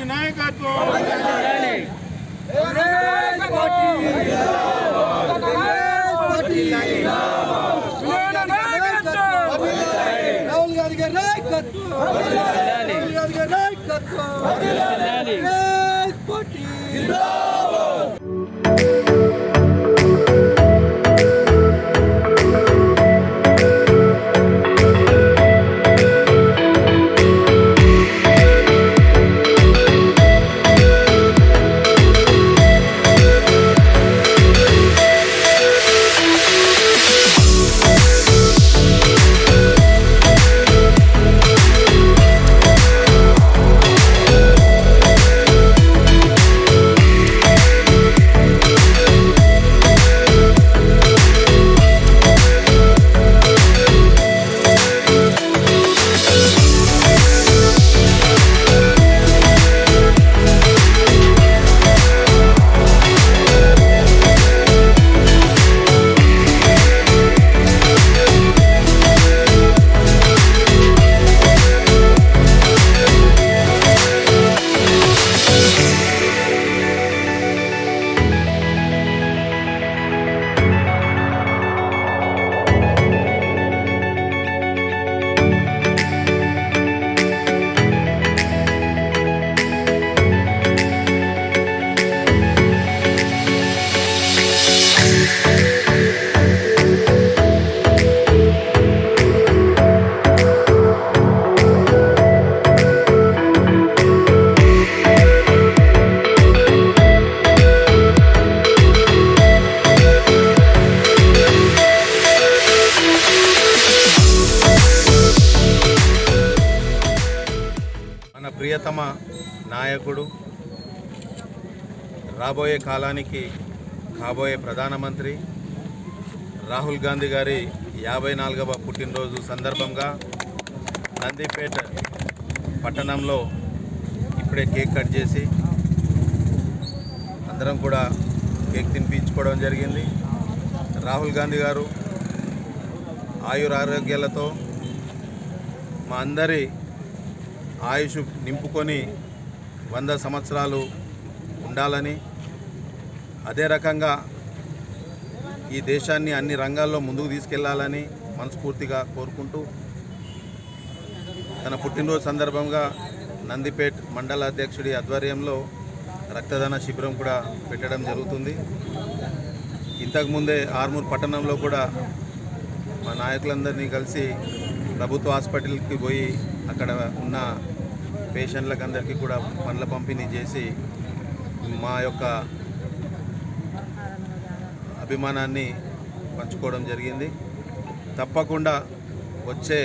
గారి నాయకత్వం ప్రియతమ నాయకుడు రాబోయే కాలానికి కాబోయే ప్రధానమంత్రి రాహుల్ గాంధీ గారి 54వ పుట్టినరోజు సందర్భంగా నందిపేట పట్టణంలో ఇప్పుడే కేక్ కట్ చేసి అందరం కూడా కేక్ తినిపించుకోవడం జరిగింది. రాహుల్ గాంధీ గారు ఆయురారోగ్యాలతో మా అందరి ఆయుష్ నింపుకొని 100 సంవత్సరాలు ఉండాలని, అదే రకంగా ఈ దేశాన్ని అన్ని రంగాల్లో ముందుకు తీసుకెళ్లాలని మనస్ఫూర్తిగా కోరుకుంటూ తన పుట్టినరోజు సందర్భంగా నందిపేట్ మండల అధ్యక్షుడి ఆధ్వర్యంలో రక్తదాన శిబిరం కూడా పెట్టడం జరుగుతుంది. ఇంతకుముందే ఆర్మూర్ పట్టణంలో కూడా మా నాయకులందరినీ కలిసి ప్రభుత్వ హాస్పిటల్కి పోయి అక్కడ ఉన్న పేషెంట్లకు అందరికీ కూడా పండ్ల పంపిణీ చేసి మా యొక్క అభిమానాన్ని పంచుకోవడం జరిగింది. తప్పకుండా వచ్చే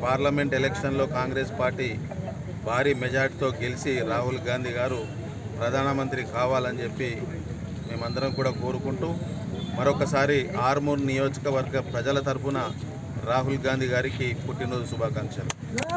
పార్లమెంట్ ఎలక్షన్లో కాంగ్రెస్ పార్టీ భారీ మెజార్టీతో గెలిచి రాహుల్ గాంధీ గారు ప్రధానమంత్రి కావాలని చెప్పి మేమందరం కూడా కోరుకుంటూ మరొకసారి ఆర్మూర్ నియోజకవర్గ ప్రజల తరఫున రాహుల్ గాంధీ గారికి పుట్టినరోజు శుభాకాంక్షలు.